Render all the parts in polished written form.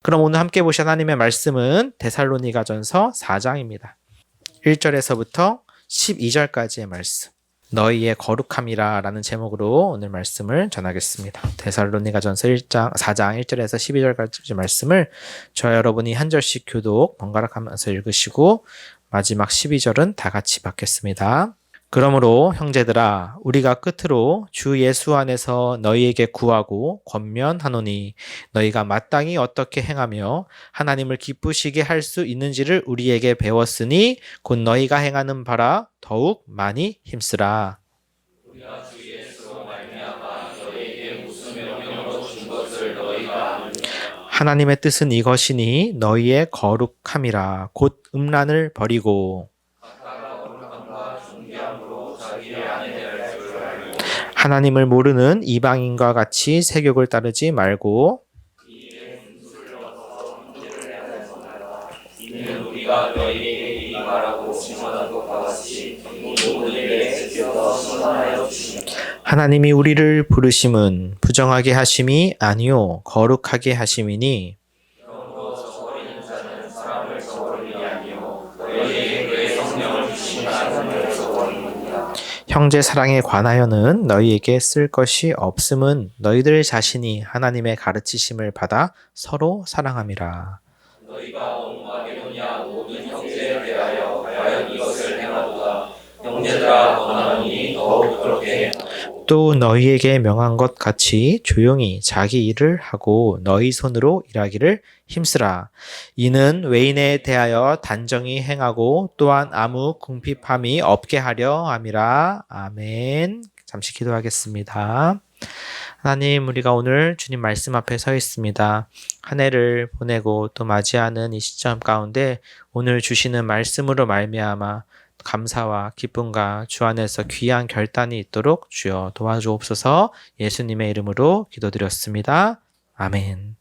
그럼 오늘 함께 보실 하나님의 말씀은 데살로니가전서 4장입니다. 1절에서부터 12절까지의 말씀. 너희의 거룩함이라 라는 제목으로 오늘 말씀을 전하겠습니다. 데살로니가전서 4장 1절에서 12절까지 말씀을 저와 여러분이 한 절씩 교독 번갈아가면서 읽으시고 마지막 12절은 다 같이 받겠습니다. 그러므로 형제들아 우리가 끝으로 주 예수 안에서 너희에게 구하고 권면하노니 너희가 마땅히 어떻게 행하며 하나님을 기쁘시게 할 수 있는지를 우리에게 배웠으니 곧 너희가 행하는 바라 더욱 많이 힘쓰라. 우리가 주 예수로 말미암아 너희에게 무슨 명령으로 준 것을 너희가 아느냐. 하나님의 뜻은 이것이니 너희의 거룩함이라 곧 음란을 버리고 하나님을 모르는 이방인과 같이 세욕을 따르지 말고 이는 우리가 너희에게 이 말하고 증언한 것과 같이 모든 일에 지켜서 선하여 주시니 하나님이 우리를 부르심은 부정하게 하심이 아니요 거룩하게 하심이니 그러므로 저버리는 자는 사람을 저버리니 아니요 너희에게 그의 성령을 주신 하나님을 저버리느니라. 형제 사랑에 관하여는 너희에게 쓸 것이 없음은 너희들 자신이 하나님의 가르치심을 받아 서로 사랑함이라. 너희가 온 마게도냐 모든 형제에 대하여 과연 이것을 행하도다. 형제들아 권하노니 더욱 그렇게 해. 또 너희에게 명한 것 같이 조용히 자기 일을 하고 너희 손으로 일하기를 힘쓰라. 이는 외인에 대하여 단정히 행하고 또한 아무 궁핍함이 없게 하려 함이라. 아멘. 잠시 기도하겠습니다. 하나님, 우리가 오늘 주님 말씀 앞에 서 있습니다. 한 해를 보내고 또 맞이하는 이 시점 가운데 오늘 주시는 말씀으로 말미암아 감사와 기쁨과 주 안에서 귀한 결단이 있도록 주여 도와주옵소서. 예수님의 이름으로 기도드렸습니다. 아멘.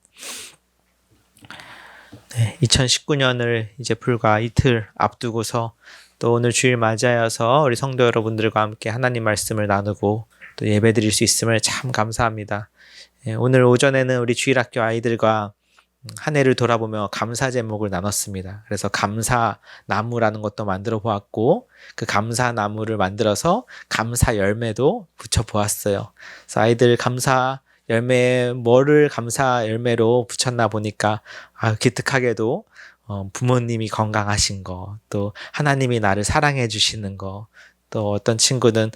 네, 2019년을 이제 불과 이틀 앞두고서 또 오늘 주일 맞이하여서 우리 성도 여러분들과 함께 하나님 말씀을 나누고 또 예배드릴 수 있음을 참 감사합니다. 오늘 오전에는 우리 주일학교 아이들과 한 해를 돌아보며 감사 제목을 나눴습니다. 그래서 감사 나무라는 것도 만들어 보았고 그 감사 나무를 만들어서 감사 열매도 붙여 보았어요. 그래서 아이들 감사 열매에 뭐를 감사 열매로 붙였나 보니까 기특하게도 부모님이 건강하신 거, 또 하나님이 나를 사랑해 주시는 거, 또 어떤 친구는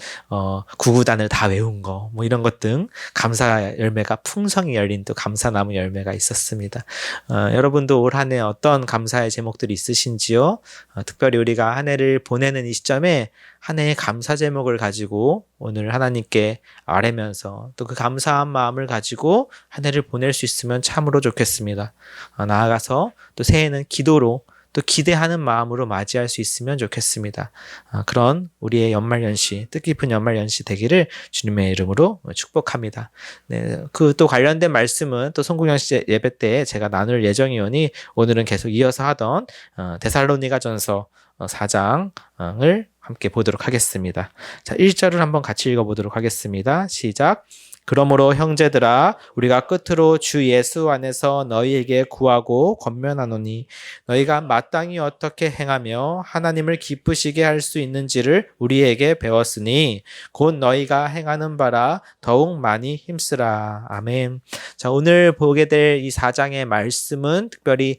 구구단을 다 외운 거, 뭐 이런 것 등 감사 열매가 풍성히 열린 또 감사나무 열매가 있었습니다. 여러분도 올 한 해 어떤 감사의 제목들이 있으신지요? 특별히 우리가 한 해를 보내는 이 시점에 한 해의 감사 제목을 가지고 오늘 하나님께 아뢰면서 또 그 감사한 마음을 가지고 한 해를 보낼 수 있으면 참으로 좋겠습니다. 나아가서 또 새해는 기도로 또 기대하는 마음으로 맞이할 수 있으면 좋겠습니다. 그런 우리의 연말연시, 뜻깊은 연말연시 되기를 주님의 이름으로 축복합니다. 네, 그 또 관련된 말씀은 또 송구영씨 예배 때 제가 나눌 예정이오니 오늘은 계속 이어서 하던 데살로니가전서 4장을 함께 보도록 하겠습니다. 자, 1절을 한번 같이 읽어보도록 하겠습니다. 시작. 그러므로 형제들아 우리가 끝으로 주 예수 안에서 너희에게 구하고 권면하노니 너희가 마땅히 어떻게 행하며 하나님을 기쁘시게 할 수 있는지를 우리에게 배웠으니 곧 너희가 행하는 바라 더욱 많이 힘쓰라. 아멘. 자, 오늘 보게 될 이 4장의 말씀은 특별히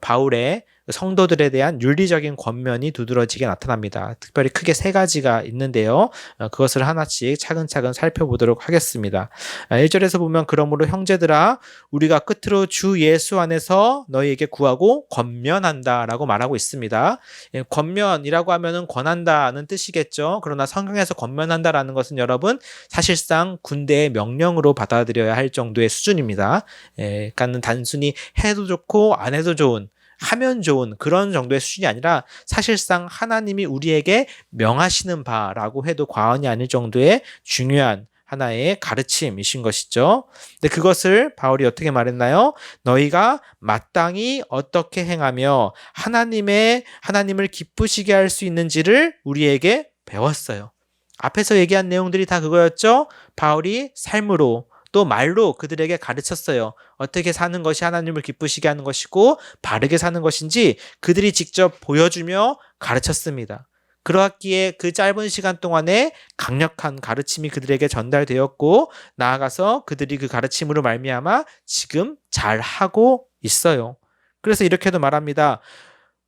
바울의 성도들에 대한 윤리적인 권면이 두드러지게 나타납니다. 특별히 크게 세 가지가 있는데요. 그것을 하나씩 차근차근 살펴보도록 하겠습니다. 1절에서 보면 그러므로 형제들아 우리가 끝으로 주 예수 안에서 너희에게 구하고 권면한다 라고 말하고 있습니다. 권면이라고 하면은 권한다는 뜻이겠죠. 그러나 성경에서 권면한다라는 것은 여러분 사실상 군대의 명령으로 받아들여야 할 정도의 수준입니다. 그러니까는 단순히 해도 좋고 안 해도 좋은 하면 좋은 그런 정도의 수준이 아니라 사실상 하나님이 우리에게 명하시는 바라고 해도 과언이 아닐 정도의 중요한 하나의 가르침이신 것이죠. 근데 그것을 바울이 어떻게 말했나요? 너희가 마땅히 어떻게 행하며 하나님을 기쁘시게 할 수 있는지를 우리에게 배웠어요. 앞에서 얘기한 내용들이 다 그거였죠. 바울이 삶으로 또 말로 그들에게 가르쳤어요. 어떻게 사는 것이 하나님을 기쁘시게 하는 것이고 바르게 사는 것인지 그들이 직접 보여주며 가르쳤습니다. 그러기에 그 짧은 시간 동안에 강력한 가르침이 그들에게 전달되었고 나아가서 그들이 그 가르침으로 말미암아 지금 잘하고 있어요. 그래서 이렇게도 말합니다.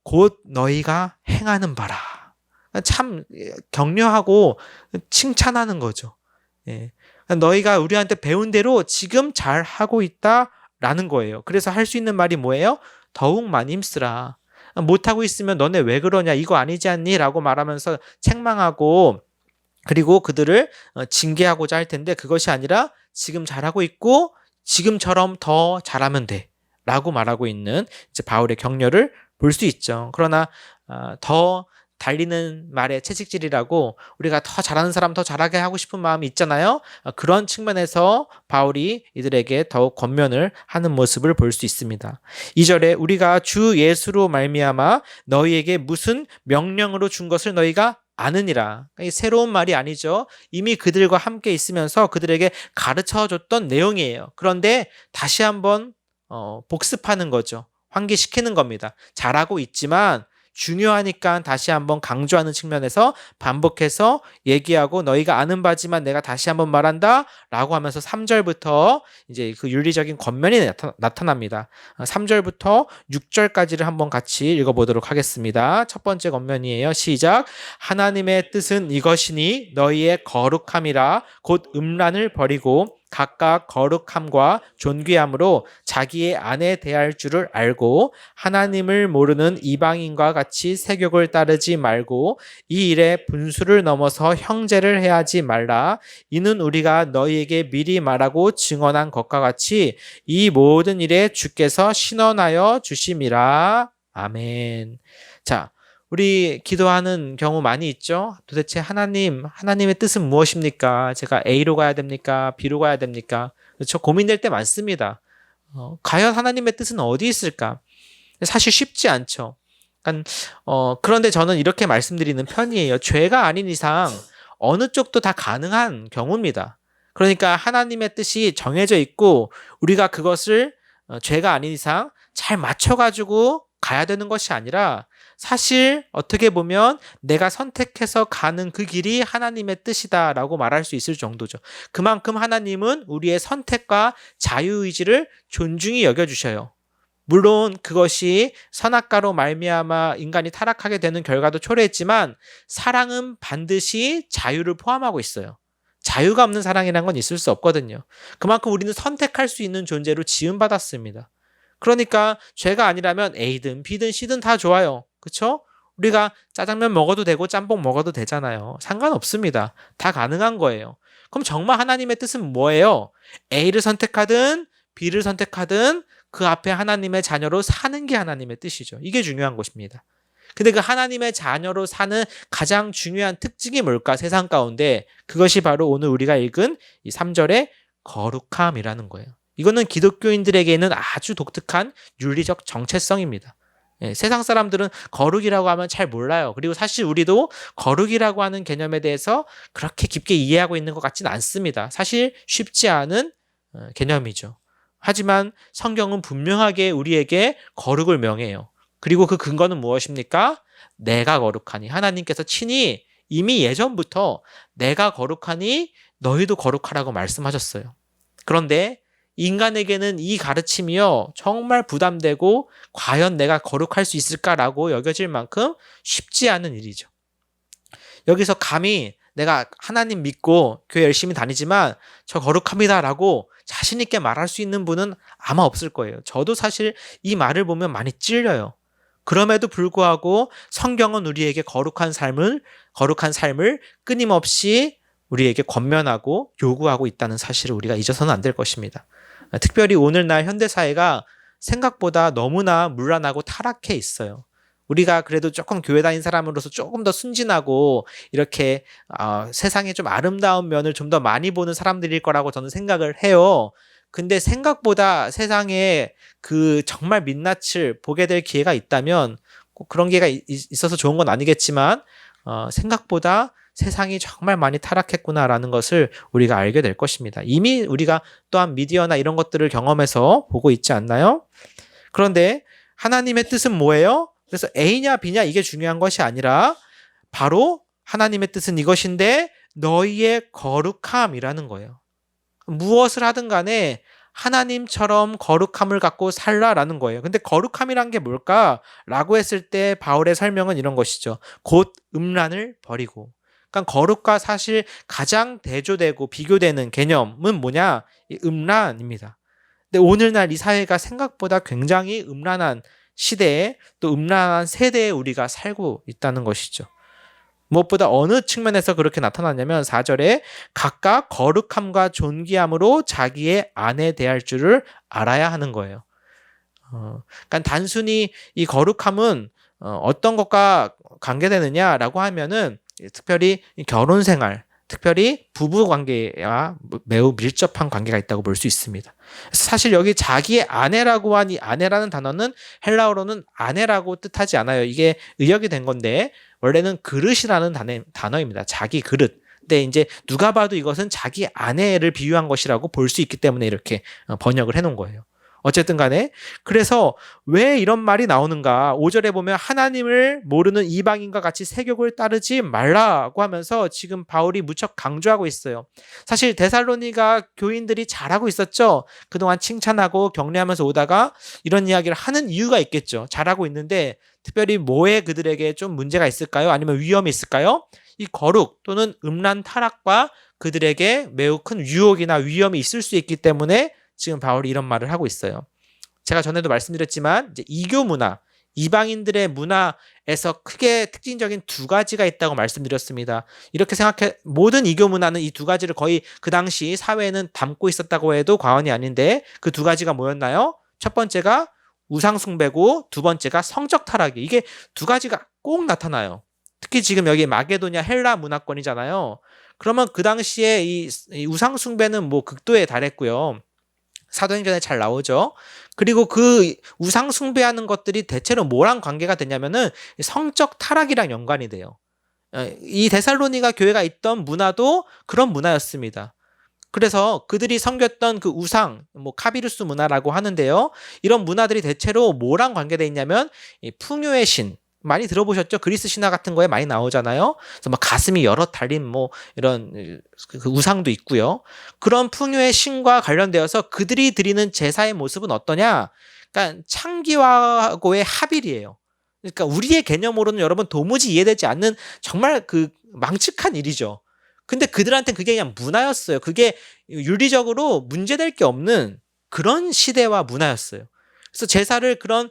곧 너희가 행하는 바라. 참 격려하고 칭찬하는 거죠. 예. 너희가 우리한테 배운 대로 지금 잘하고 있다라는 거예요. 그래서 할 수 있는 말이 뭐예요? 더욱 많이 힘쓰라. 못하고 있으면 너네 왜 그러냐, 이거 아니지 않니? 라고 말하면서 책망하고 그리고 그들을 징계하고자 할 텐데 그것이 아니라 지금 잘하고 있고 지금처럼 더 잘하면 돼 라고 말하고 있는 이제 바울의 격려를 볼 수 있죠. 그러나 더 달리는 말의 채찍질이라고 우리가 더 잘하는 사람 더 잘하게 하고 싶은 마음이 있잖아요. 그런 측면에서 바울이 이들에게 더욱 권면을 하는 모습을 볼 수 있습니다. 2절에 우리가 주 예수로 말미암아 너희에게 무슨 명령으로 준 것을 너희가 아느니라. 새로운 말이 아니죠. 이미 그들과 함께 있으면서 그들에게 가르쳐줬던 내용이에요. 그런데 다시 한번 복습하는 거죠. 환기시키는 겁니다. 잘하고 있지만 중요하니까 다시 한번 강조하는 측면에서 반복해서 얘기하고 너희가 아는 바지만 내가 다시 한번 말한다 라고 하면서 3절부터 이제 그 윤리적인 권면이 나타납니다. 3절부터 6절까지를 한번 같이 읽어보도록 하겠습니다. 첫 번째 권면이에요. 시작. 하나님의 뜻은 이것이니 너희의 거룩함이라 곧 음란을 버리고 각각 거룩함과 존귀함으로 자기의 아내 대할 줄을 알고 하나님을 모르는 이방인과 같이 세욕을 따르지 말고 이 일에 분수를 넘어서 형제를 해하지 말라. 이는 우리가 너희에게 미리 말하고 증언한 것과 같이 이 모든 일에 주께서 신원하여 주심이라. 아멘. 자, 우리 기도하는 경우 많이 있죠. 도대체 하나님의 뜻은 무엇입니까? 제가 A로 가야 됩니까? B로 가야 됩니까? 그렇죠? 고민될 때 많습니다. 과연 하나님의 뜻은 어디 있을까? 사실 쉽지 않죠. 그런데 저는 이렇게 말씀드리는 편이에요. 죄가 아닌 이상 어느 쪽도 다 가능한 경우입니다. 그러니까 하나님의 뜻이 정해져 있고 우리가 그것을 죄가 아닌 이상 잘 맞춰가지고 가야 되는 것이 아니라 사실 어떻게 보면 내가 선택해서 가는 그 길이 하나님의 뜻이다라고 말할 수 있을 정도죠. 그만큼 하나님은 우리의 선택과 자유의지를 존중히 여겨주셔요. 물론 그것이 선악과로 말미암아 인간이 타락하게 되는 결과도 초래했지만 사랑은 반드시 자유를 포함하고 있어요. 자유가 없는 사랑이라는 건 있을 수 없거든요. 그만큼 우리는 선택할 수 있는 존재로 지음받았습니다. 그러니까 죄가 아니라면 A든 B든 C든 다 좋아요. 그렇죠? 우리가 짜장면 먹어도 되고 짬뽕 먹어도 되잖아요. 상관없습니다. 다 가능한 거예요. 그럼 정말 하나님의 뜻은 뭐예요? A를 선택하든 B를 선택하든 그 앞에 하나님의 자녀로 사는 게 하나님의 뜻이죠. 이게 중요한 것입니다. 근데 그 하나님의 자녀로 사는 가장 중요한 특징이 뭘까? 세상 가운데 그것이 바로 오늘 우리가 읽은 이 3절의 거룩함이라는 거예요. 이거는 기독교인들에게는 아주 독특한 윤리적 정체성입니다. 세상 사람들은 거룩이라고 하면 잘 몰라요. 그리고 사실 우리도 거룩이라고 하는 개념에 대해서 그렇게 깊게 이해하고 있는 것 같지는 않습니다. 사실 쉽지 않은 개념이죠. 하지만 성경은 분명하게 우리에게 거룩을 명해요. 그리고 그 근거는 무엇입니까? 내가 거룩하니. 하나님께서 친히 이미 예전부터 내가 거룩하니 너희도 거룩하라고 말씀하셨어요. 그런데 인간에게는 이 가르침이요 정말 부담되고 과연 내가 거룩할 수 있을까라고 여겨질 만큼 쉽지 않은 일이죠. 여기서 감히 내가 하나님 믿고 교회 열심히 다니지만 저 거룩합니다라고 자신 있게 말할 수 있는 분은 아마 없을 거예요. 저도 사실 이 말을 보면 많이 찔려요. 그럼에도 불구하고 성경은 우리에게 거룩한 삶을 끊임없이 우리에게 권면하고 요구하고 있다는 사실을 우리가 잊어서는 안 될 것입니다. 특별히 오늘날 현대사회가 생각보다 너무나 문란하고 타락해 있어요. 우리가 그래도 조금 교회 다닌 사람으로서 조금 더 순진하고 이렇게 세상의 좀 아름다운 면을 좀 더 많이 보는 사람들일 거라고 저는 생각을 해요. 근데 생각보다 세상에 그 정말 민낯을 보게 될 기회가 있다면 꼭 그런 기회가 있어서 좋은 건 아니겠지만 생각보다 세상이 정말 많이 타락했구나라는 것을 우리가 알게 될 것입니다. 이미 우리가 또한 미디어나 이런 것들을 경험해서 보고 있지 않나요? 그런데 하나님의 뜻은 뭐예요? 그래서 A냐 B냐 이게 중요한 것이 아니라 바로 하나님의 뜻은 이것인데 너희의 거룩함이라는 거예요. 무엇을 하든 간에 하나님처럼 거룩함을 갖고 살라라는 거예요. 근데 거룩함이란 게 뭘까라고 했을 때 바울의 설명은 이런 것이죠. 곧 음란을 버리고. 그러니까 거룩과 사실 가장 대조되고 비교되는 개념은 뭐냐? 이 음란입니다. 근데 오늘날 이 사회가 생각보다 굉장히 음란한 시대에 또 음란한 세대에 우리가 살고 있다는 것이죠. 무엇보다 어느 측면에서 그렇게 나타나냐면 4절에 각각 거룩함과 존귀함으로 자기의 아내 대할 줄을 알아야 하는 거예요. 그러니까 단순히 이 거룩함은 어떤 것과 관계되느냐라고 하면은 특별히 결혼 생활, 특별히 부부 관계와 매우 밀접한 관계가 있다고 볼 수 있습니다. 사실 여기 자기의 아내라고 한 이 아내라는 단어는 헬라어로는 아내라고 뜻하지 않아요. 이게 의역이 된 건데 원래는 그릇이라는 단어입니다. 자기 그릇. 근데 이제 누가 봐도 이것은 자기 아내를 비유한 것이라고 볼 수 있기 때문에 이렇게 번역을 해놓은 거예요. 어쨌든 간에 그래서 왜 이런 말이 나오는가? 5절에 보면 하나님을 모르는 이방인과 같이 세욕을 따르지 말라고 하면서 지금 바울이 무척 강조하고 있어요. 사실 데살로니가 교인들이 잘하고 있었죠. 그동안 칭찬하고 격려하면서 오다가 이런 이야기를 하는 이유가 있겠죠. 잘하고 있는데 특별히 뭐에 그들에게 좀 문제가 있을까요? 아니면 위험이 있을까요? 이 거룩 또는 음란 타락과 그들에게 매우 큰 유혹이나 위험이 있을 수 있기 때문에 지금 바울이 이런 말을 하고 있어요. 제가 전에도 말씀드렸지만 이제 이교 문화, 이방인들의 문화에서 크게 특징적인 두 가지가 있다고 말씀드렸습니다. 이렇게 생각해 모든 이교 문화는 이 두 가지를 거의 그 당시 사회에는 담고 있었다고 해도 과언이 아닌데 그 두 가지가 뭐였나요? 첫 번째가 우상 숭배고 두 번째가 성적 타락이 이게 두 가지가 꼭 나타나요. 특히 지금 여기 마게도냐 헬라 문화권이잖아요. 그러면 그 당시에 이 우상 숭배는 뭐 극도에 달했고요. 사도행전에 잘 나오죠. 그리고 그 우상 숭배하는 것들이 대체로 뭐랑 관계가 되냐면은 성적 타락이랑 연관이 돼요. 이 데살로니가 교회가 있던 문화도 그런 문화였습니다. 그래서 그들이 섬겼던 그 우상, 뭐 카비루스 문화라고 하는데요. 이런 문화들이 대체로 뭐랑 관계되어 있냐면 이 풍요의 신, 많이 들어보셨죠? 그리스 신화 같은 거에 많이 나오잖아요. 그래서 막 가슴이 여럿 달린 뭐 이런 그 우상도 있고요. 그런 풍요의 신과 관련되어서 그들이 드리는 제사의 모습은 어떠냐? 그러니까 창기와고의 합일이에요. 그러니까 우리의 개념으로는 여러분 도무지 이해되지 않는 정말 그 망측한 일이죠. 근데 그들한테는 그게 그냥 문화였어요. 그게 윤리적으로 문제될 게 없는 그런 시대와 문화였어요. 그래서 제사를 그런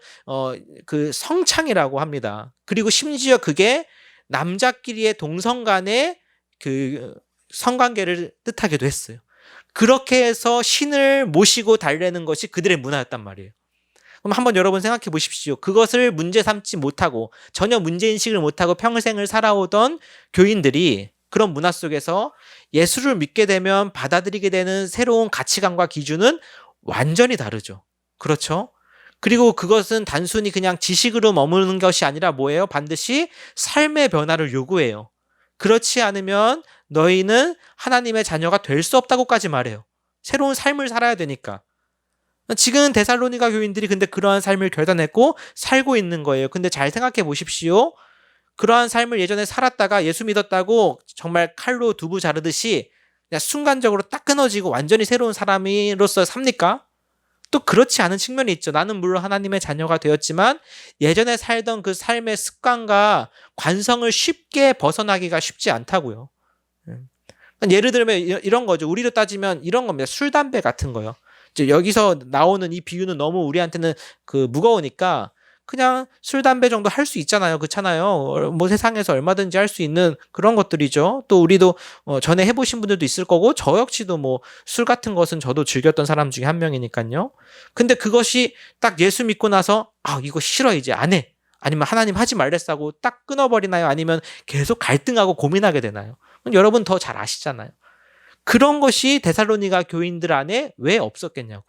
그 성창이라고 합니다. 그리고 심지어 그게 남자끼리의 동성 간의 그 성관계를 뜻하기도 했어요. 그렇게 해서 신을 모시고 달래는 것이 그들의 문화였단 말이에요. 그럼 한번 여러분 생각해 보십시오. 그것을 문제 삼지 못하고 전혀 문제인식을 못하고 평생을 살아오던 교인들이 그런 문화 속에서 예수를 믿게 되면 받아들이게 되는 새로운 가치관과 기준은 완전히 다르죠. 그렇죠? 그리고 그것은 단순히 그냥 지식으로 머무는 것이 아니라 뭐예요? 반드시 삶의 변화를 요구해요. 그렇지 않으면 너희는 하나님의 자녀가 될 수 없다고까지 말해요. 새로운 삶을 살아야 되니까. 지금 데살로니가 교인들이 근데 그러한 삶을 결단했고 살고 있는 거예요. 근데 잘 생각해 보십시오. 그러한 삶을 예전에 살았다가 예수 믿었다고 정말 칼로 두부 자르듯이 그냥 순간적으로 딱 끊어지고 완전히 새로운 사람으로서 삽니까? 또 그렇지 않은 측면이 있죠. 나는 물론 하나님의 자녀가 되었지만 예전에 살던 그 삶의 습관과 관성을 쉽게 벗어나기가 쉽지 않다고요. 예를 들면 이런 거죠. 우리로 따지면 이런 겁니다. 술, 담배 같은 거요. 이제 여기서 나오는 이 비유는 너무 우리한테는 그 무거우니까 그냥 술, 담배 정도 할 수 있잖아요. 그렇잖아요. 뭐 세상에서 얼마든지 할 수 있는 그런 것들이죠. 또 우리도 전에 해보신 분들도 있을 거고 저 역시도 뭐 술 같은 것은 저도 즐겼던 사람 중에 한 명이니까요. 근데 그것이 딱 예수 믿고 나서 이거 싫어 이제 안 해. 아니면 하나님 하지 말랬다고 딱 끊어버리나요? 아니면 계속 갈등하고 고민하게 되나요? 여러분 더 잘 아시잖아요. 그런 것이 데살로니가 교인들 안에 왜 없었겠냐고요.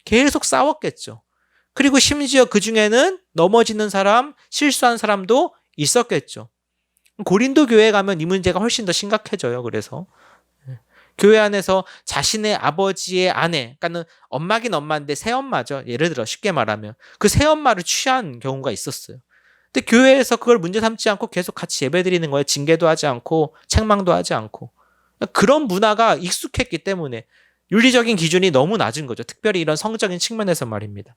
계속 싸웠겠죠. 그리고 심지어 그 중에는 넘어지는 사람, 실수한 사람도 있었겠죠. 고린도 교회 가면 이 문제가 훨씬 더 심각해져요. 그래서 교회 안에서 자신의 아버지의 아내, 그러니까는 엄마긴 엄마인데 새엄마죠. 예를 들어 쉽게 말하면 그 새엄마를 취한 경우가 있었어요. 근데 교회에서 그걸 문제 삼지 않고 계속 같이 예배드리는 거예요. 징계도 하지 않고 책망도 하지 않고. 그런 문화가 익숙했기 때문에 윤리적인 기준이 너무 낮은 거죠. 특별히 이런 성적인 측면에서 말입니다.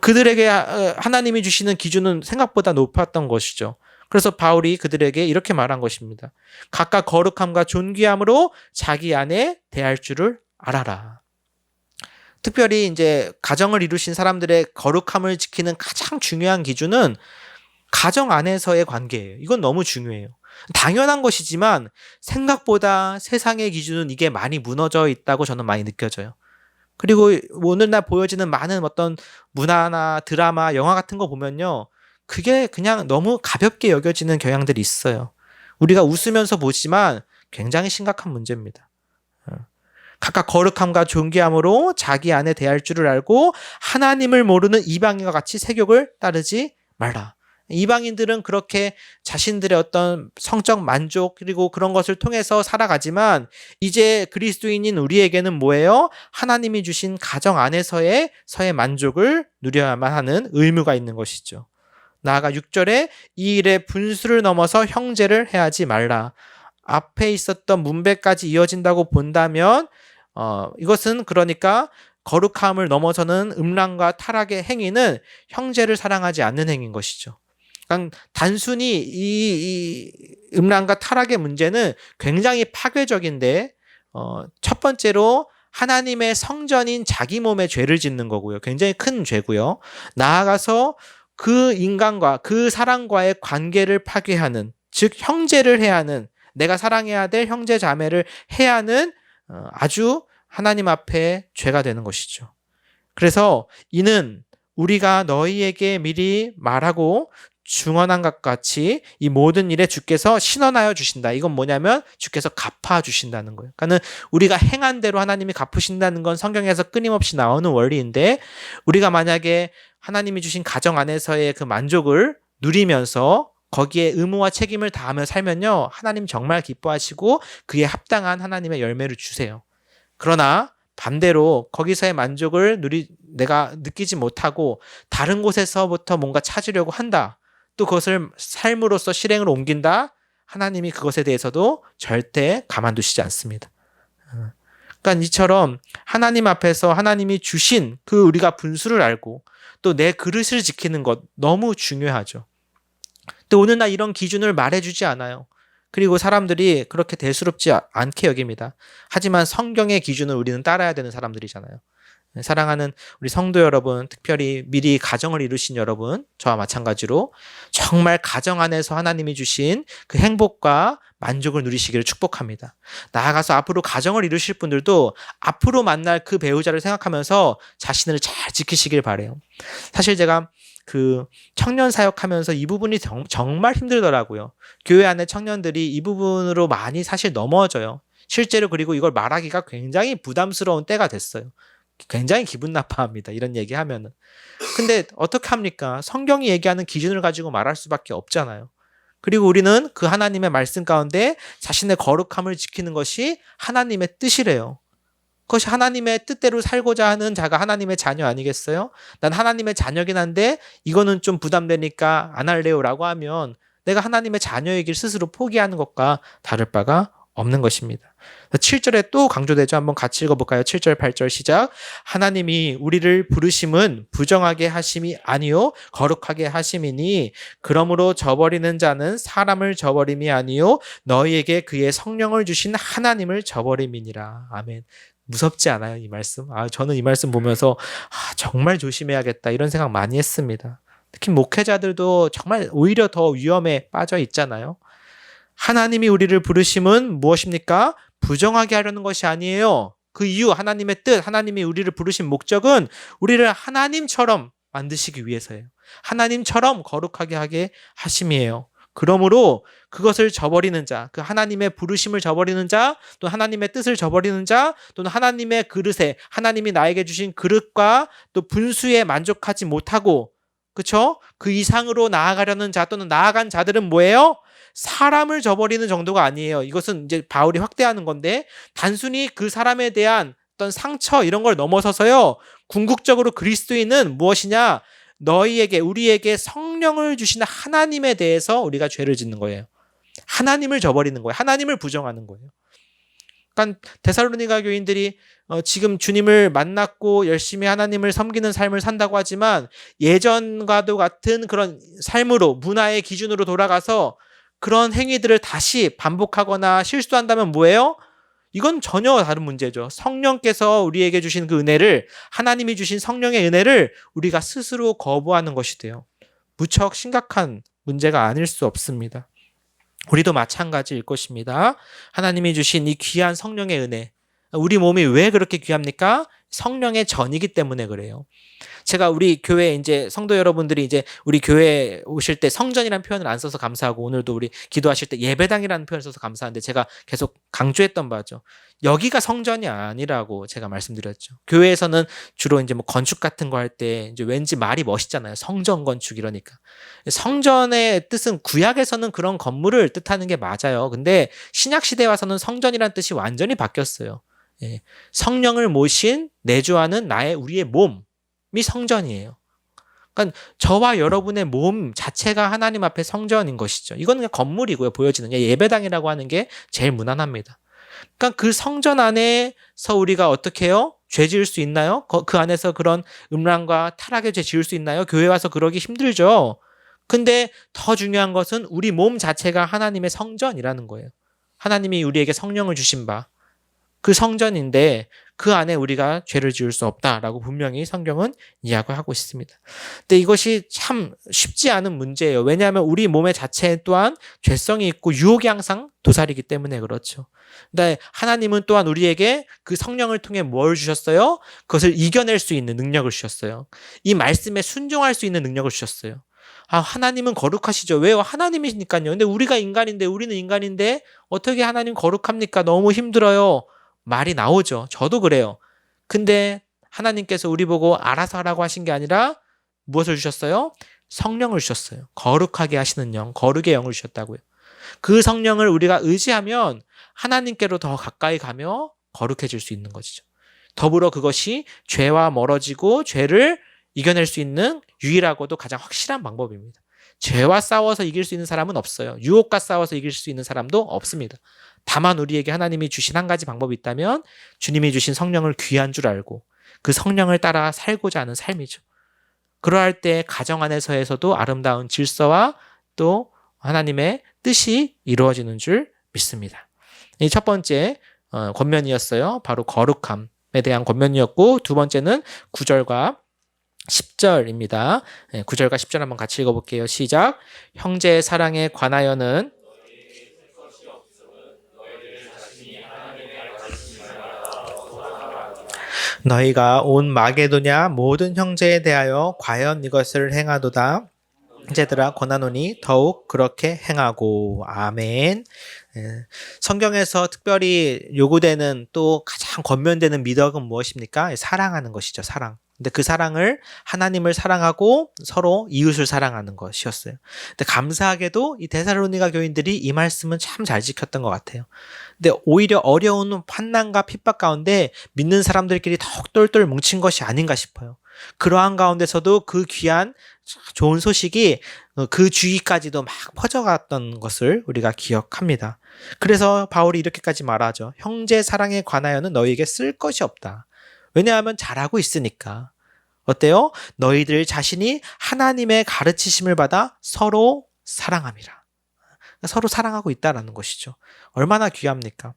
그들에게 하나님이 주시는 기준은 생각보다 높았던 것이죠. 그래서 바울이 그들에게 이렇게 말한 것입니다. 각각 거룩함과 존귀함으로 자기 안에 대할 줄을 알아라. 특별히 이제 가정을 이루신 사람들의 거룩함을 지키는 가장 중요한 기준은 가정 안에서의 관계예요. 이건 너무 중요해요. 당연한 것이지만 생각보다 세상의 기준은 이게 많이 무너져 있다고 저는 많이 느껴져요. 그리고 오늘날 보여지는 많은 어떤 문화나 드라마, 영화 같은 거 보면요. 그게 그냥 너무 가볍게 여겨지는 경향들이 있어요. 우리가 웃으면서 보지만 굉장히 심각한 문제입니다. 각각 거룩함과 존귀함으로 자기 안에 대할 줄을 알고 하나님을 모르는 이방인과 같이 세욕을 따르지 말라. 이방인들은 그렇게 자신들의 어떤 성적 만족 그리고 그런 것을 통해서 살아가지만 이제 그리스도인인 우리에게는 뭐예요? 하나님이 주신 가정 안에서의 만족을 누려야만 하는 의무가 있는 것이죠. 나아가 6절에 이 일의 분수를 넘어서 형제를 해하지 말라. 앞에 있었던 문배까지 이어진다고 본다면 이것은 그러니까 거룩함을 넘어서는 음란과 타락의 행위는 형제를 사랑하지 않는 행위인 것이죠. 그러니까 단순히 이 음란과 타락의 문제는 굉장히 파괴적인데 첫 번째로 하나님의 성전인 자기 몸에 죄를 짓는 거고요. 굉장히 큰 죄고요. 나아가서 그 인간과 그 사람과의 관계를 파괴하는, 즉 형제를 해하는, 내가 사랑해야 될 형제 자매를 해하는 아주 하나님 앞에 죄가 되는 것이죠. 그래서 이는 우리가 너희에게 미리 말하고 증언한 것 같이 이 모든 일에 주께서 신원하여 주신다. 이건 뭐냐면 주께서 갚아주신다는 거예요. 그러니까 우리가 행한 대로 하나님이 갚으신다는 건 성경에서 끊임없이 나오는 원리인데 우리가 만약에 하나님이 주신 가정 안에서의 그 만족을 누리면서 거기에 의무와 책임을 다하며 살면요. 하나님 정말 기뻐하시고 그에 합당한 하나님의 열매를 주세요. 그러나 반대로 거기서의 만족을 내가 느끼지 못하고 다른 곳에서부터 뭔가 찾으려고 한다. 또 그것을 삶으로서 실행을 옮긴다. 하나님이 그것에 대해서도 절대 가만두시지 않습니다. 그러니까 이처럼 하나님 앞에서 하나님이 주신 그 우리가 분수를 알고 또 내 그릇을 지키는 것 너무 중요하죠. 또 오늘날 이런 기준을 말해주지 않아요. 그리고 사람들이 그렇게 대수롭지 않게 여깁니다. 하지만 성경의 기준을 우리는 따라야 되는 사람들이잖아요. 사랑하는 우리 성도 여러분, 특별히 미리 가정을 이루신 여러분, 저와 마찬가지로 정말 가정 안에서 하나님이 주신 그 행복과 만족을 누리시기를 축복합니다. 나아가서 앞으로 가정을 이루실 분들도 앞으로 만날 그 배우자를 생각하면서 자신을 잘 지키시길 바라요. 사실 제가 그 청년 사역하면서 이 부분이 정말 힘들더라고요. 교회 안에 청년들이 이 부분으로 많이 사실 넘어져요. 실제로 그리고 이걸 말하기가 굉장히 부담스러운 때가 됐어요. 굉장히 기분 나빠합니다. 이런 얘기하면은. 근데 어떻게 합니까? 성경이 얘기하는 기준을 가지고 말할 수밖에 없잖아요. 그리고 우리는 그 하나님의 말씀 가운데 자신의 거룩함을 지키는 것이 하나님의 뜻이래요. 그것이 하나님의 뜻대로 살고자 하는 자가 하나님의 자녀 아니겠어요? 난 하나님의 자녀긴 한데 이거는 좀 부담되니까 안 할래요라고 하면 내가 하나님의 자녀의 길 스스로 포기하는 것과 다를 바가 없는 것입니다. 7절에 또 강조되죠. 한번 같이 읽어볼까요? 7절 8절 시작. 하나님이 우리를 부르심은 부정하게 하심이 아니요 거룩하게 하심이니 그러므로 저버리는 자는 사람을 저버림이 아니요 너희에게 그의 성령을 주신 하나님을 저버림이니라. 아멘. 무섭지 않아요? 이 말씀? 저는 이 말씀 보면서 정말 조심해야겠다 이런 생각 많이 했습니다. 특히 목회자들도 정말 오히려 더 위험에 빠져 있잖아요. 하나님이 우리를 부르심은 무엇입니까? 부정하게 하려는 것이 아니에요. 그 이유 하나님의 뜻, 하나님이 우리를 부르신 목적은 우리를 하나님처럼 만드시기 위해서예요. 하나님처럼 거룩하게 하게 하심이에요. 그러므로 그것을 저버리는 자, 그 하나님의 부르심을 저버리는 자, 또 하나님의 뜻을 저버리는 자, 또는 하나님의 그릇에 하나님이 나에게 주신 그릇과 또 분수에 만족하지 못하고 그렇죠? 그 이상으로 나아가려는 자 또는 나아간 자들은 뭐예요? 사람을 저버리는 정도가 아니에요. 이것은 이제 바울이 확대하는 건데 단순히 그 사람에 대한 어떤 상처 이런 걸 넘어서서요. 궁극적으로 그리스도인은 무엇이냐? 너희에게 우리에게 성령을 주시는 하나님에 대해서 우리가 죄를 짓는 거예요. 하나님을 저버리는 거예요. 하나님을 부정하는 거예요. 그러니까 데살로니가 교인들이 지금 주님을 만났고 열심히 하나님을 섬기는 삶을 산다고 하지만 예전과도 같은 그런 삶으로 문화의 기준으로 돌아가서 그런 행위들을 다시 반복하거나 실수한다면 뭐예요? 이건 전혀 다른 문제죠. 성령께서 우리에게 주신 그 은혜를 하나님이 주신 성령의 은혜를 우리가 스스로 거부하는 것이 돼요. 무척 심각한 문제가 아닐 수 없습니다. 우리도 마찬가지일 것입니다. 하나님이 주신 이 귀한 성령의 은혜. 우리 몸이 왜 그렇게 귀합니까? 성령의 전이기 때문에 그래요. 제가 우리 교회 이제 성도 여러분들이 이제 우리 교회 오실 때 성전이라는 표현을 안 써서 감사하고 오늘도 우리 기도하실 때 예배당이라는 표현을 써서 감사한데 제가 계속 강조했던 바죠. 여기가 성전이 아니라고 제가 말씀드렸죠. 교회에서는 주로 이제 뭐 건축 같은 거 할 때 이제 왠지 말이 멋있잖아요. 성전 건축 이러니까. 성전의 뜻은 구약에서는 그런 건물을 뜻하는 게 맞아요. 근데 신약 시대에 와서는 성전이라는 뜻이 완전히 바뀌었어요. 예. 성령을 모신 내주하는 우리의 몸이 성전이에요. 그러니까 저와 여러분의 몸 자체가 하나님 앞에 성전인 것이죠. 이거는 그냥 건물이고요. 보여지는 예배당이라고 하는 게 제일 무난합니다. 그러니까 그 성전 안에서 우리가 어떻게 해요? 죄 지을 수 있나요? 그 안에서 그런 음란과 타락의 죄 지을 수 있나요? 교회 와서 그러기 힘들죠. 근데 더 중요한 것은 우리 몸 자체가 하나님의 성전이라는 거예요. 하나님이 우리에게 성령을 주신 바 그 성전인데 그 안에 우리가 죄를 지을 수 없다라고 분명히 성경은 이야기하고 있습니다. 근데 이것이 참 쉽지 않은 문제예요. 왜냐하면 우리 몸의 자체 또한 죄성이 있고 유혹이 항상 도사리기 때문에 그렇죠. 근데 하나님은 또한 우리에게 그 성령을 통해 뭘 주셨어요? 그것을 이겨낼 수 있는 능력을 주셨어요. 이 말씀에 순종할 수 있는 능력을 주셨어요. 하나님은 거룩하시죠. 왜요? 하나님이시니까요. 근데 우리가 인간인데 우리는 인간인데 어떻게 하나님 거룩합니까? 너무 힘들어요. 말이 나오죠. 저도 그래요. 근데 하나님께서 우리 보고 알아서 하라고 하신 게 아니라 무엇을 주셨어요? 성령을 주셨어요. 거룩하게 하시는 영, 거룩의 영을 주셨다고요. 그 성령을 우리가 의지하면 하나님께로 더 가까이 가며 거룩해질 수 있는 것이죠. 더불어 그것이 죄와 멀어지고 죄를 이겨낼 수 있는 유일하고도 가장 확실한 방법입니다. 죄와 싸워서 이길 수 있는 사람은 없어요. 유혹과 싸워서 이길 수 있는 사람도 없습니다. 다만 우리에게 하나님이 주신 한 가지 방법이 있다면 주님이 주신 성령을 귀한 줄 알고 그 성령을 따라 살고자 하는 삶이죠. 그러할 때 가정 안에서에서도 아름다운 질서와 또 하나님의 뜻이 이루어지는 줄 믿습니다. 이 첫 번째 권면이었어요. 바로 거룩함에 대한 권면이었고 두 번째는 9절과 10절입니다. 9절과 10절 한번 같이 읽어볼게요. 시작. 형제의 사랑에 관하여는 너희가 온 마게도냐 모든 형제에 대하여 과연 이것을 행하도다. 형제들아 권하노니 더욱 그렇게 행하고. 아멘. 성경에서 특별히 요구되는 또 가장 권면되는 미덕은 무엇입니까? 사랑하는 것이죠. 사랑. 근데 그 사랑을 하나님을 사랑하고 서로 이웃을 사랑하는 것이었어요. 근데 감사하게도 이 데살로니가 교인들이 이 말씀은 참 잘 지켰던 것 같아요. 근데 오히려 어려운 환난과 핍박 가운데 믿는 사람들끼리 더욱 똘똘 뭉친 것이 아닌가 싶어요. 그러한 가운데서도 그 귀한 좋은 소식이 그 주위까지도 막 퍼져갔던 것을 우리가 기억합니다. 그래서 바울이 이렇게까지 말하죠. 형제 사랑에 관하여는 너희에게 쓸 것이 없다. 왜냐하면 잘하고 있으니까. 어때요? 너희들 자신이 하나님의 가르치심을 받아 서로 사랑함이라. 서로 사랑하고 있다라는 것이죠. 얼마나 귀합니까?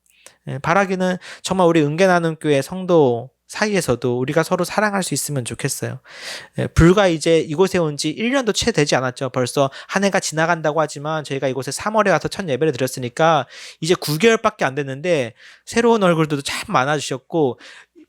바라기는 정말 우리 은혜나눔 교회 성도 사이에서도 우리가 서로 사랑할 수 있으면 좋겠어요. 불과 이제 이곳에 온 지 1년도 채 되지 않았죠. 벌써 한 해가 지나간다고 하지만 저희가 이곳에 3월에 와서 첫 예배를 드렸으니까 이제 9개월밖에 안 됐는데 새로운 얼굴들도 참 많아지셨고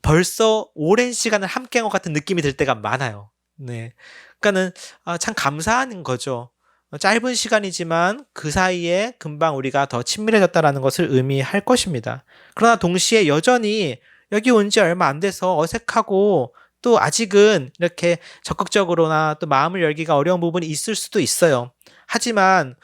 벌써 오랜 시간을 함께한 것 같은 느낌이 들 때가 많아요. 네, 그러니까는 참 감사한 거죠. 짧은 시간이지만 그 사이에 금방 우리가 더 친밀해졌다라는 것을 의미할 것입니다. 그러나 동시에 여전히 여기 온 지 얼마 안 돼서 어색하고 또 아직은 이렇게 적극적으로나 또 마음을 열기가 어려운 부분이 있을 수도 있어요. 하지만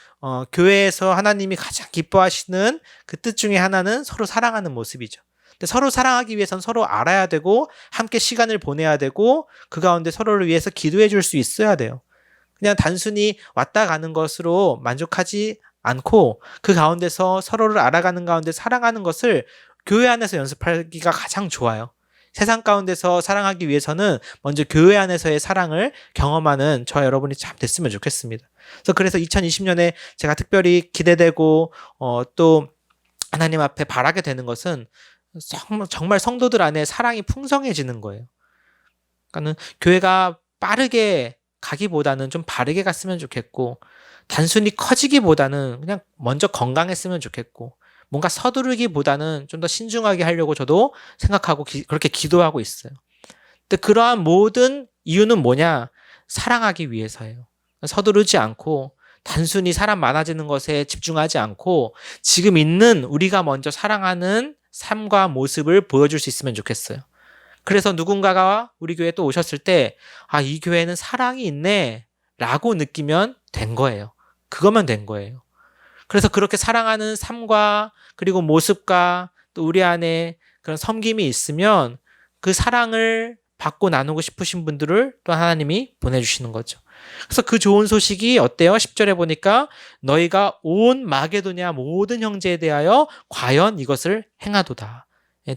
교회에서 하나님이 가장 기뻐하시는 그 뜻 중에 하나는 서로 사랑하는 모습이죠. 근데 서로 사랑하기 위해선 서로 알아야 되고 함께 시간을 보내야 되고 그 가운데 서로를 위해서 기도해 줄 수 있어야 돼요. 그냥 단순히 왔다 가는 것으로 만족하지 않고 그 가운데서 서로를 알아가는 가운데 사랑하는 것을 교회 안에서 연습하기가 가장 좋아요. 세상 가운데서 사랑하기 위해서는 먼저 교회 안에서의 사랑을 경험하는 저와 여러분이 참 됐으면 좋겠습니다. 그래서 2020년에 제가 특별히 기대되고 또 하나님 앞에 바라게 되는 것은 정말 성도들 안에 사랑이 풍성해지는 거예요. 그러니까는 교회가 빠르게 가기보다는 좀 바르게 갔으면 좋겠고 단순히 커지기보다는 그냥 먼저 건강했으면 좋겠고 뭔가 서두르기보다는 좀 더 신중하게 하려고 저도 생각하고 그렇게 기도하고 있어요. 근데 그러한 모든 이유는 뭐냐? 사랑하기 위해서예요. 서두르지 않고 단순히 사람 많아지는 것에 집중하지 않고 지금 있는 우리가 먼저 사랑하는 삶과 모습을 보여줄 수 있으면 좋겠어요. 그래서 누군가가 우리 교회에 또 오셨을 때 이 교회는 사랑이 있네 라고 느끼면 된 거예요. 그거면 된 거예요. 그래서 그렇게 사랑하는 삶과 그리고 모습과 또 우리 안에 그런 섬김이 있으면 그 사랑을 받고 나누고 싶으신 분들을 또 하나님이 보내주시는 거죠. 그래서 그 좋은 소식이 어때요? 10절에 보니까 너희가 온 마게도냐 모든 형제에 대하여 과연 이것을 행하도다.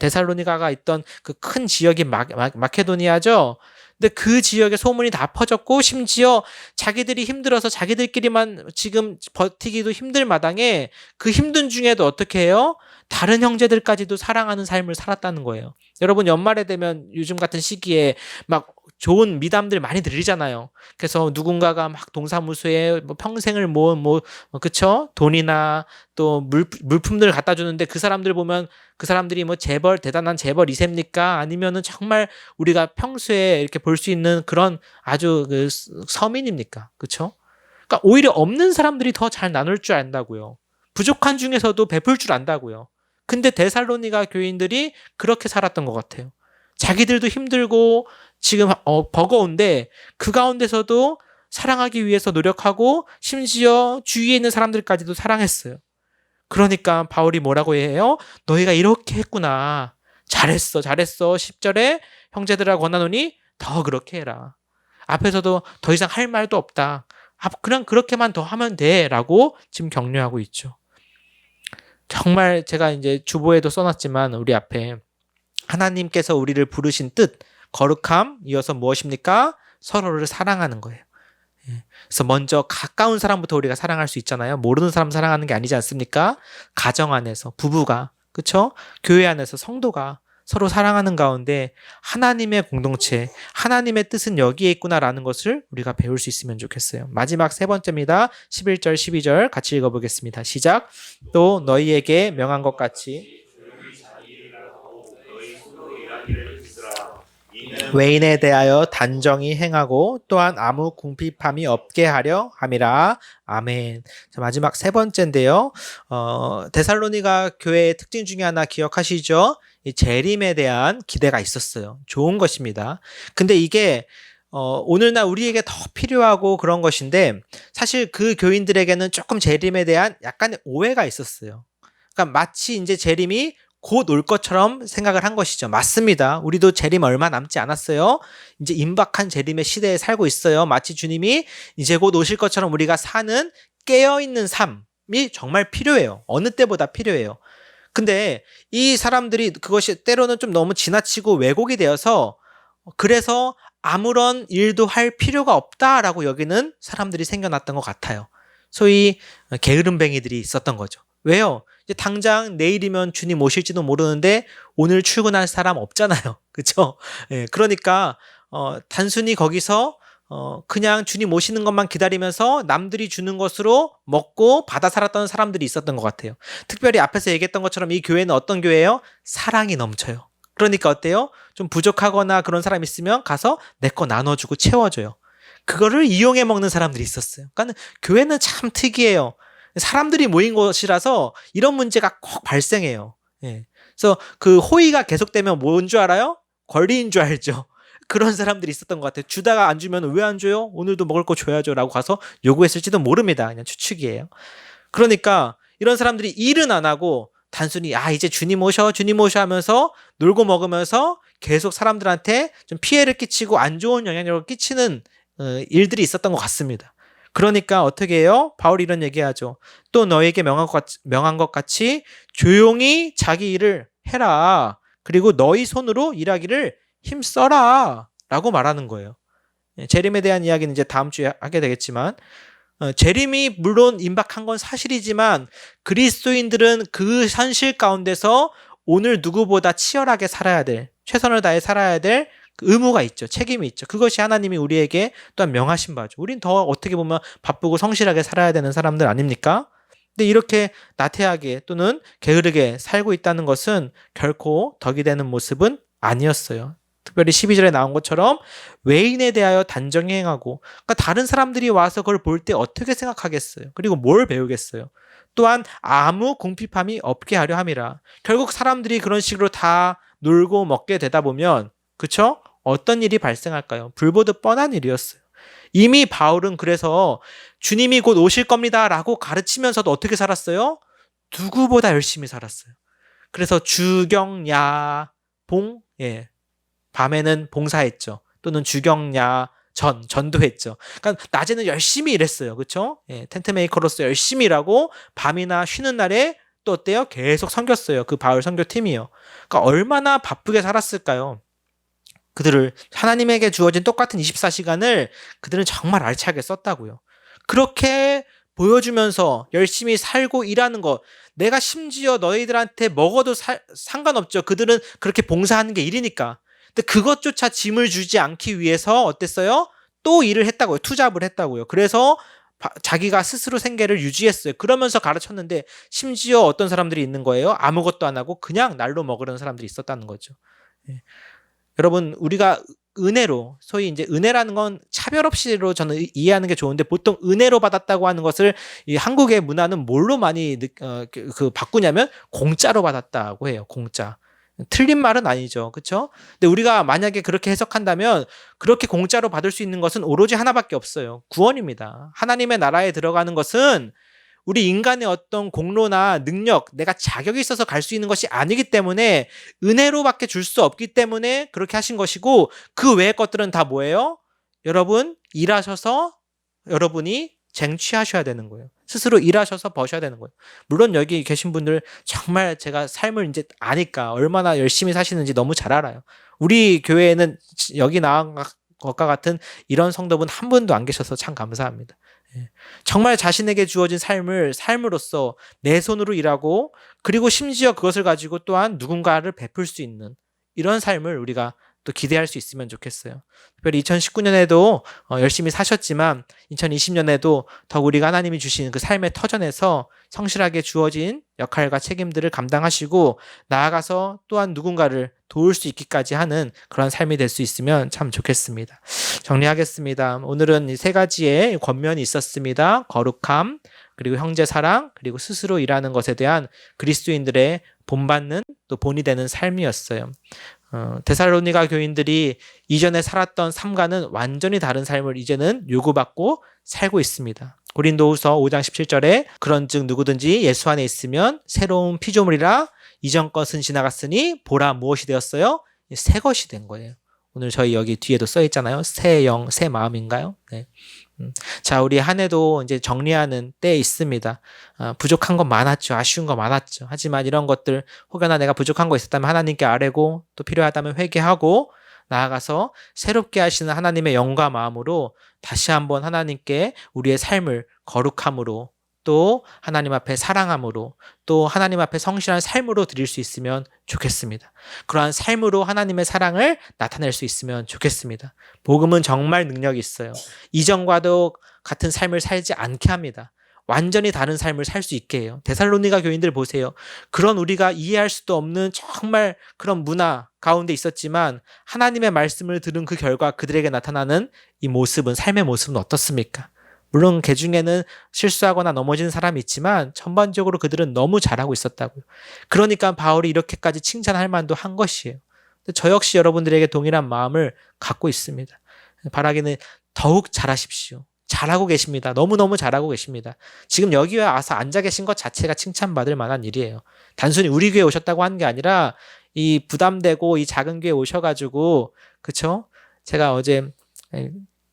데살로니가가 있던 그 큰 지역이 마케도니아죠. 근데 그 지역에 소문이 다 퍼졌고 심지어 자기들이 힘들어서 자기들끼리만 지금 버티기도 힘들 마당에 그 힘든 중에도 어떻게 해요? 다른 형제들까지도 사랑하는 삶을 살았다는 거예요. 여러분 연말에 되면 요즘 같은 시기에 막 좋은 미담들 많이 들리잖아요. 그래서 누군가가 막 동사무소에 평생을 모은 그쵸? 돈이나 또 물품들을 갖다 주는데 그 사람들 보면 그 사람들이 재벌 대단한 재벌 2세입니까? 아니면은 정말 우리가 평소에 이렇게 볼 수 있는 그런 아주 그 서민입니까? 그쵸? 그러니까 오히려 없는 사람들이 더 잘 나눌 줄 안다고요. 부족한 중에서도 베풀 줄 안다고요. 근데 데살로니가 교인들이 그렇게 살았던 것 같아요. 자기들도 힘들고 지금 버거운데 그 가운데서도 사랑하기 위해서 노력하고 심지어 주위에 있는 사람들까지도 사랑했어요. 그러니까 바울이 뭐라고 해요? 너희가 이렇게 했구나. 잘했어. 10절에 형제들아 권하노니 더 그렇게 해라. 앞에서도 더 이상 할 말도 없다. 그냥 그렇게만 더 하면 돼 라고 지금 격려하고 있죠. 정말 제가 이제 주보에도 써놨지만 우리 앞에 하나님께서 우리를 부르신 뜻, 거룩함, 이어서 무엇입니까? 서로를 사랑하는 거예요. 그래서 먼저 가까운 사람부터 우리가 사랑할 수 있잖아요. 모르는 사람 사랑하는 게 아니지 않습니까? 가정 안에서 부부가, 그렇죠? 교회 안에서 성도가 서로 사랑하는 가운데 하나님의 공동체, 하나님의 뜻은 여기에 있구나라는 것을 우리가 배울 수 있으면 좋겠어요. 마지막 세 번째입니다. 11절, 12절 같이 읽어보겠습니다. 시작. 또 너희에게 명한 것 같이 외인에 대하여 단정히 행하고 또한 아무 궁핍함이 없게 하려 함이라. 아멘. 자, 마지막 세 번째인데요. 데살로니가 교회의 특징 중에 하나 기억하시죠? 이 재림에 대한 기대가 있었어요. 좋은 것입니다. 근데 이게 오늘날 우리에게 더 필요하고 그런 것인데 사실 그 교인들에게는 조금 재림에 대한 약간의 오해가 있었어요. 그러니까 마치 이제 재림이 곧 올 것처럼 생각을 한 것이죠. 맞습니다. 우리도 재림 얼마 남지 않았어요. 이제 임박한 재림의 시대에 살고 있어요. 마치 주님이 이제 곧 오실 것처럼 우리가 사는 깨어있는 삶이 정말 필요해요. 어느 때보다 필요해요. 근데 이 사람들이 그것이 때로는 좀 너무 지나치고 왜곡이 되어서 그래서 아무런 일도 할 필요가 없다라고 여기는 사람들이 생겨났던 것 같아요. 소위 게으름뱅이들이 있었던 거죠. 왜요? 이제 당장 내일이면 주님 오실지도 모르는데 오늘 출근할 사람 없잖아요. 그렇죠? 예, 그러니까 단순히 거기서 그냥 주님 오시는 것만 기다리면서 남들이 주는 것으로 먹고 받아 살았던 사람들이 있었던 것 같아요. 특별히 앞에서 얘기했던 것처럼 이 교회는 어떤 교회예요? 사랑이 넘쳐요. 그러니까 어때요? 좀 부족하거나 그런 사람 있으면 가서 내 거 나눠주고 채워줘요. 그거를 이용해 먹는 사람들이 있었어요. 그러니까 교회는 참 특이해요. 사람들이 모인 곳이라서 이런 문제가 꼭 발생해요. 예. 그래서 그 호의가 계속되면 뭔 줄 알아요? 권리인 줄 알죠. 그런 사람들이 있었던 것 같아요. 주다가 안 주면 왜 안 줘요? 오늘도 먹을 거 줘야죠 라고 가서 요구했을지도 모릅니다. 그냥 추측이에요. 그러니까 이런 사람들이 일은 안 하고 단순히 이제 주님 오셔 하면서 놀고 먹으면서 계속 사람들한테 좀 피해를 끼치고 안 좋은 영향력을 끼치는 일들이 있었던 것 같습니다. 그러니까 어떻게 해요? 바울이 이런 얘기하죠. 또 너에게 명한 것 같이 조용히 자기 일을 해라. 그리고 너희 손으로 일하기를 힘써라 라고 말하는 거예요. 재림에 대한 이야기는 이제 다음 주에 하게 되겠지만 재림이 물론 임박한 건 사실이지만 그리스도인들은 그 현실 가운데서 오늘 누구보다 치열하게 살아야 될, 최선을 다해 살아야 될 의무가 있죠. 책임이 있죠. 그것이 하나님이 우리에게 또한 명하신 바죠. 우린 더 어떻게 보면 바쁘고 성실하게 살아야 되는 사람들 아닙니까? 근데 이렇게 나태하게 또는 게으르게 살고 있다는 것은 결코 덕이 되는 모습은 아니었어요. 특별히 12절에 나온 것처럼 외인에 대하여 단정히 행하고, 그러니까 다른 사람들이 와서 그걸 볼 때 어떻게 생각하겠어요? 그리고 뭘 배우겠어요? 또한 아무 궁핍함이 없게 하려 함이라. 결국 사람들이 그런 식으로 다 놀고 먹게 되다 보면, 그쵸? 어떤 일이 발생할까요? 불보듯 뻔한 일이었어요. 이미 바울은 그래서 주님이 곧 오실 겁니다 라고 가르치면서도 어떻게 살았어요? 누구보다 열심히 살았어요. 그래서 주경야봉, 밤에는 봉사했죠. 또는 주경야 전도했죠. 그러니까 낮에는 열심히 일했어요. 그렇죠? 텐트 메이커로서 열심히 일하고 밤이나 쉬는 날에 또 어때요? 계속 섬겼어요. 그 바울 선교팀이요. 그러니까 얼마나 바쁘게 살았을까요? 그들을 하나님에게 주어진 똑같은 24시간을 그들은 정말 알차게 썼다고요. 그렇게 보여주면서 열심히 살고 일하는 것, 내가 심지어 너희들한테 먹어도 상관없죠. 그들은 그렇게 봉사하는 게 일이니까. 근데 그것조차 짐을 주지 않기 위해서 어땠어요? 또 일을 했다고요. 투잡을 했다고요. 그래서 자기가 스스로 생계를 유지했어요. 그러면서 가르쳤는데 심지어 어떤 사람들이 있는 거예요? 아무것도 안 하고 그냥 날로 먹으려는 사람들이 있었다는 거죠. 여러분, 우리가 은혜로, 소위 이제 은혜라는 건 차별 없이로 저는 이해하는 게 좋은데, 보통 은혜로 받았다고 하는 것을 이 한국의 문화는 뭘로 많이 바꾸냐면 공짜로 받았다고 해요. 공짜. 틀린 말은 아니죠. 그렇죠? 근데 우리가 만약에 그렇게 해석한다면 그렇게 공짜로 받을 수 있는 것은 오로지 하나밖에 없어요. 구원입니다. 하나님의 나라에 들어가는 것은 우리 인간의 어떤 공로나 능력, 내가 자격이 있어서 갈 수 있는 것이 아니기 때문에, 은혜로밖에 줄 수 없기 때문에 그렇게 하신 것이고, 그 외의 것들은 다 뭐예요? 여러분, 일하셔서 여러분이 쟁취하셔야 되는 거예요. 스스로 일하셔서 버셔야 되는 거예요. 물론 여기 계신 분들 정말 제가 삶을 이제 아니까 얼마나 열심히 사시는지 너무 잘 알아요. 우리 교회에는 여기 나온 것과 같은 이런 성도분 한 분도 안 계셔서 참 감사합니다. 정말 자신에게 주어진 삶으로서 내 손으로 일하고, 그리고 심지어 그것을 가지고 또한 누군가를 베풀 수 있는 이런 삶을 우리가 또 기대할 수 있으면 좋겠어요. 특별히 2019년에도 열심히 사셨지만 2020년에도 더 우리가 하나님이 주신 그 삶의 터전에서 성실하게 주어진 역할과 책임들을 감당하시고, 나아가서 또한 누군가를 도울 수 있기까지 하는 그런 삶이 될 수 있으면 참 좋겠습니다. 정리하겠습니다. 오늘은 이 세 가지의 권면이 있었습니다. 거룩함, 그리고 형제 사랑, 그리고 스스로 일하는 것에 대한 그리스도인들의 본받는, 또 본이 되는 삶이었어요. 데살로니가 교인들이 이전에 살았던 삶과는 완전히 다른 삶을 이제는 요구받고 살고 있습니다. 고린도후서 5장 17절에 그런즉 누구든지 예수 안에 있으면 새로운 피조물이라, 이전 것은 지나갔으니 보라 무엇이 되었어요? 새 것이 된 거예요. 오늘 저희 여기 뒤에도 써 있잖아요. 새 영, 새 마음인가요? 네. 자, 우리 한 해도 이제 정리하는 때 있습니다. 부족한 건 많았죠. 아쉬운 거 많았죠. 하지만 이런 것들, 혹여나 내가 부족한 거 있었다면 하나님께 아뢰고, 또 필요하다면 회개하고, 나아가서 새롭게 하시는 하나님의 영과 마음으로 다시 한번 하나님께 우리의 삶을 거룩함으로, 또 하나님 앞에 사랑함으로, 또 하나님 앞에 성실한 삶으로 드릴 수 있으면 좋겠습니다. 그러한 삶으로 하나님의 사랑을 나타낼 수 있으면 좋겠습니다. 복음은 정말 능력이 있어요. 이전과도 같은 삶을 살지 않게 합니다. 완전히 다른 삶을 살 수 있게 해요. 데살로니가 교인들 보세요. 그런 우리가 이해할 수도 없는 정말 그런 문화 가운데 있었지만, 하나님의 말씀을 들은 그 결과 그들에게 나타나는 이 모습은, 삶의 모습은 어떻습니까? 물론 그 중에는 실수하거나 넘어지는 사람이 있지만 전반적으로 그들은 너무 잘하고 있었다고요. 그러니까 바울이 이렇게까지 칭찬할 만도 한 것이에요. 저 역시 여러분들에게 동일한 마음을 갖고 있습니다. 바라기는 더욱 잘하십시오. 잘하고 계십니다. 너무너무 잘하고 계십니다. 지금 여기에 와서 앉아 계신 것 자체가 칭찬받을 만한 일이에요. 단순히 우리 교회에 오셨다고 하는 게 아니라 이 부담되고 이 작은 교회에 오셔가지고, 그쵸? 제가 어제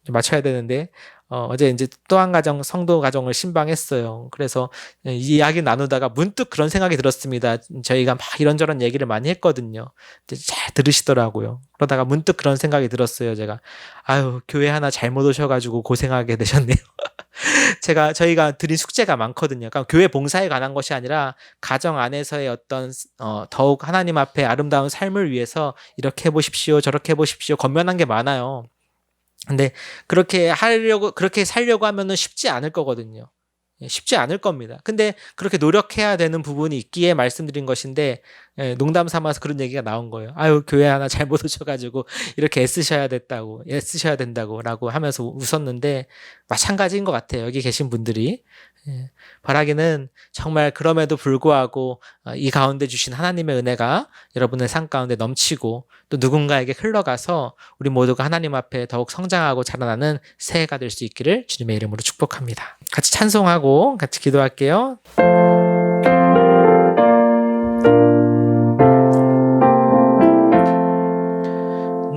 맞춰야 되는데 어제 이제 또 한 가정 성도 가정을 신방했어요. 그래서 이 이야기 나누다가 문득 그런 생각이 들었습니다. 저희가 막 이런저런 얘기를 많이 했거든요. 잘 들으시더라고요. 그러다가 문득 그런 생각이 들었어요. 제가 아유, 교회 하나 잘못 오셔가지고 고생하게 되셨네요. 저희가 드린 숙제가 많거든요. 그러니까 교회 봉사에 관한 것이 아니라 가정 안에서의 어떤 더욱 하나님 앞에 아름다운 삶을 위해서 이렇게 해보십시오, 저렇게 해보십시오, 권면한 게 많아요. 근데 그렇게 살려고 하면은 쉽지 않을 거거든요. 쉽지 않을 겁니다. 근데 그렇게 노력해야 되는 부분이 있기에 말씀드린 것인데, 농담 삼아서 그런 얘기가 나온 거예요. 아유, 교회 하나 잘못 오셔가지고 이렇게 애쓰셔야 된다고 라고 하면서 웃었는데, 마찬가지인 것 같아요. 여기 계신 분들이. 바라기는 정말 그럼에도 불구하고 이 가운데 주신 하나님의 은혜가 여러분의 삶 가운데 넘치고 또 누군가에게 흘러가서 우리 모두가 하나님 앞에 더욱 성장하고 자라나는 새해가 될 수 있기를 주님의 이름으로 축복합니다. 같이 찬송하고 같이 기도할게요.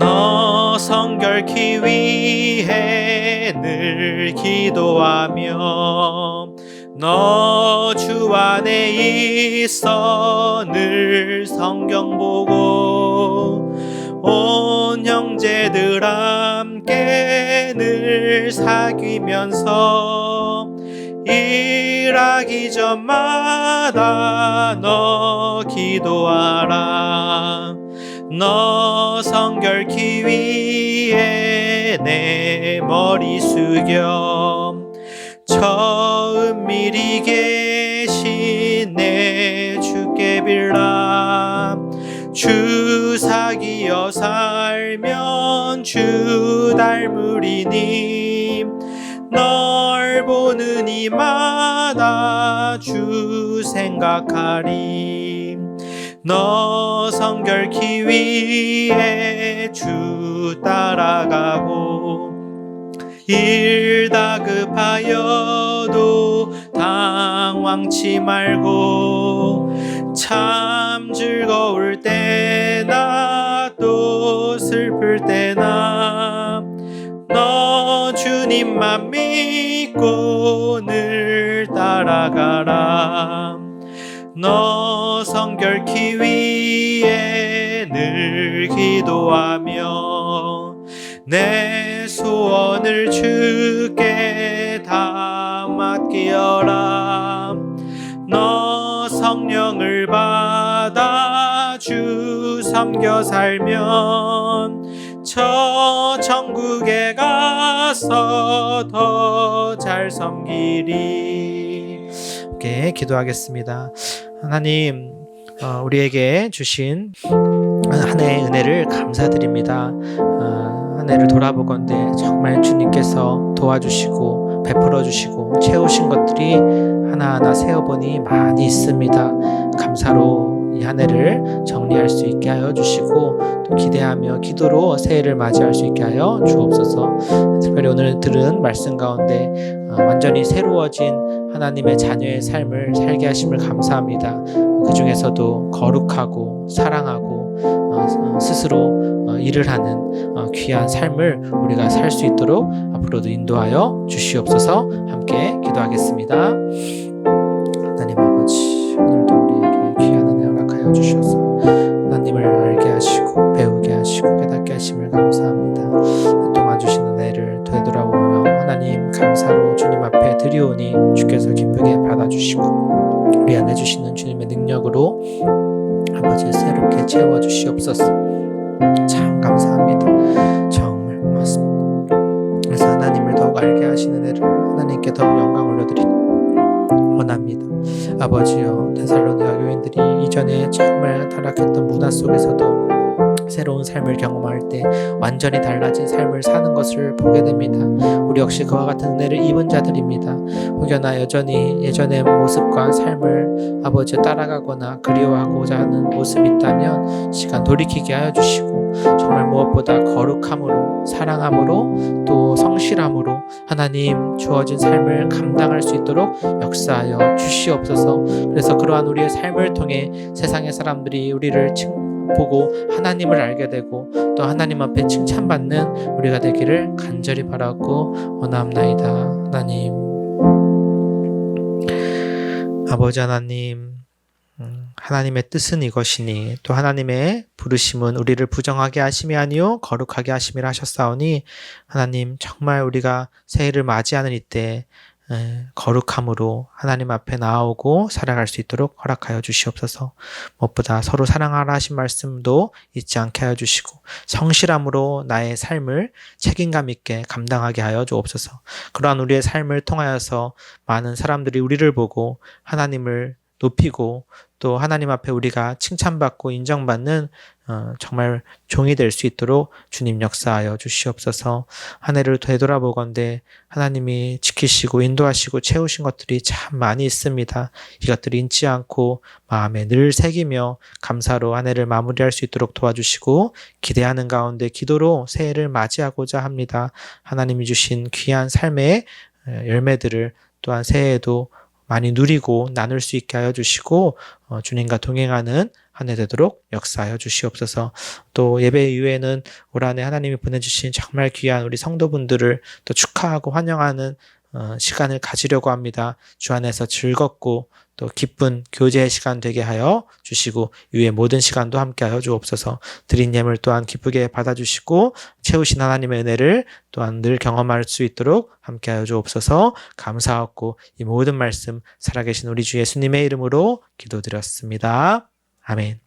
너 성결케 위해 늘 기도하며 너 주 안에 있어 늘 성경 보고 온 형제들 함께 늘 사귀면서 일하기 전마다 너 기도하라. 너 성결케 위해 내 머리 숙여 처음 미리 계신 내 주께 빌라. 주 사귀어 살면 주 닮으리니 널 보는 이마다 주 생각하리. 너 성결케 위해 주 따라가고 일 다급하여도 당황치 말고 참 즐거울 때나 또 슬플 때나 너 주님만 믿고 늘 따라가라. 너 성결케 위해 늘 기도하며 내 소원을 주께 다 맡기어라. 너 성령을 받아 주 섬겨 살면 저 천국에 가서 더 잘 섬기리. 함께 기도하겠습니다. 하나님, 우리에게 주신 한 해의 은혜를 감사드립니다. 한 해를 돌아보건대 정말 주님께서 도와주시고 베풀어 주시고 채우신 것들이 하나하나 세어보니 많이 있습니다. 감사로 이 한 해를 정리할 수 있게 하여 주시고 또 기대하며 기도로 새해를 맞이할 수 있게 하여 주옵소서. 특별히 오늘 들은 말씀 가운데 완전히 새로워진 하나님의 자녀의 삶을 살게 하심을 감사합니다. 그 중에서도 거룩하고 사랑하고 스스로 일을 하는 귀한 삶을 우리가 살 수 있도록 앞으로도 인도하여 주시옵소서. 함께 기도하겠습니다. 하나님 아버지, 오늘도 우리에게 귀한 은혜 허락하여 주셔서 하나님을 알게 하시고 배우게 하시고 깨닫게 하심을 감사합니다. 그동안 주신 은혜를 되돌아오며 하나님 감사로 주님 앞에 드리오니 주께서 기쁘게 받아주시고 우리 안에 주시는 주님의 능력으로 아버지 새롭게 채워주시옵소서. 참 감사합니다. 정말 고맙습니다. 그래서 하나님을 더욱 알게 하시는 은혜를 하나님께 더욱 영광 올려드리니 원합니다. 아버지여, 데살로니가 교인들이 이전에 정말 타락했던 문화 속에서도 새로운 삶을 경험할 때 완전히 달라진 삶을 사는 것을 보게 됩니다. 우리 역시 그와 같은 은혜를 입은 자들입니다. 혹여나 여전히 예전의 모습과 삶을 아버지 따라가거나 그리워하고자 하는 모습이 있다면 시간 돌이키게 하여 주시고, 정말 무엇보다 거룩함으로, 사랑함으로, 또 성실함으로 하나님 주어진 삶을 감당할 수 있도록 역사하여 주시옵소서. 그래서 그러한 우리의 삶을 통해 세상의 사람들이 우리를 보고 하나님을 알게 되고 또 하나님 앞에 칭찬받는 우리가 되기를 간절히 바라고 원합나이다. 하나님, 아버지 하나님, 하나님의 뜻은 이것이니 또 하나님의 부르심은 우리를 부정하게 하심이 아니요 거룩하게 하심이라 하셨사오니, 하나님 정말 우리가 새해를 맞이하는 이때 거룩함으로 하나님 앞에 나아오고 살아갈 수 있도록 허락하여 주시옵소서. 무엇보다 서로 사랑하라 하신 말씀도 잊지 않게 하여 주시고 성실함으로 나의 삶을 책임감 있게 감당하게 하여 주옵소서. 그러한 우리의 삶을 통하여서 많은 사람들이 우리를 보고 하나님을 높이고 또 하나님 앞에 우리가 칭찬받고 인정받는 정말 종이 될 수 있도록 주님 역사하여 주시옵소서. 한 해를 되돌아보건대 하나님이 지키시고 인도하시고 채우신 것들이 참 많이 있습니다. 이것들을 잊지 않고 마음에 늘 새기며 감사로 한 해를 마무리할 수 있도록 도와주시고 기대하는 가운데 기도로 새해를 맞이하고자 합니다. 하나님이 주신 귀한 삶의 열매들을 또한 새해에도 많이 누리고 나눌 수 있게 하여 주시고 주님과 동행하는 한 해 되도록 역사하여 주시옵소서. 또 예배 이후에는 올 한 해 하나님이 보내주신 정말 귀한 우리 성도분들을 또 축하하고 환영하는 시간을 가지려고 합니다. 주 안에서 즐겁고 또 기쁜 교제의 시간 되게 하여 주시고 이후의 모든 시간도 함께 하여 주옵소서. 드린 예물 또한 기쁘게 받아주시고 채우신 하나님의 은혜를 또한 늘 경험할 수 있도록 함께 하여 주옵소서. 감사하고 이 모든 말씀 살아계신 우리 주 예수님의 이름으로 기도드렸습니다. 아멘.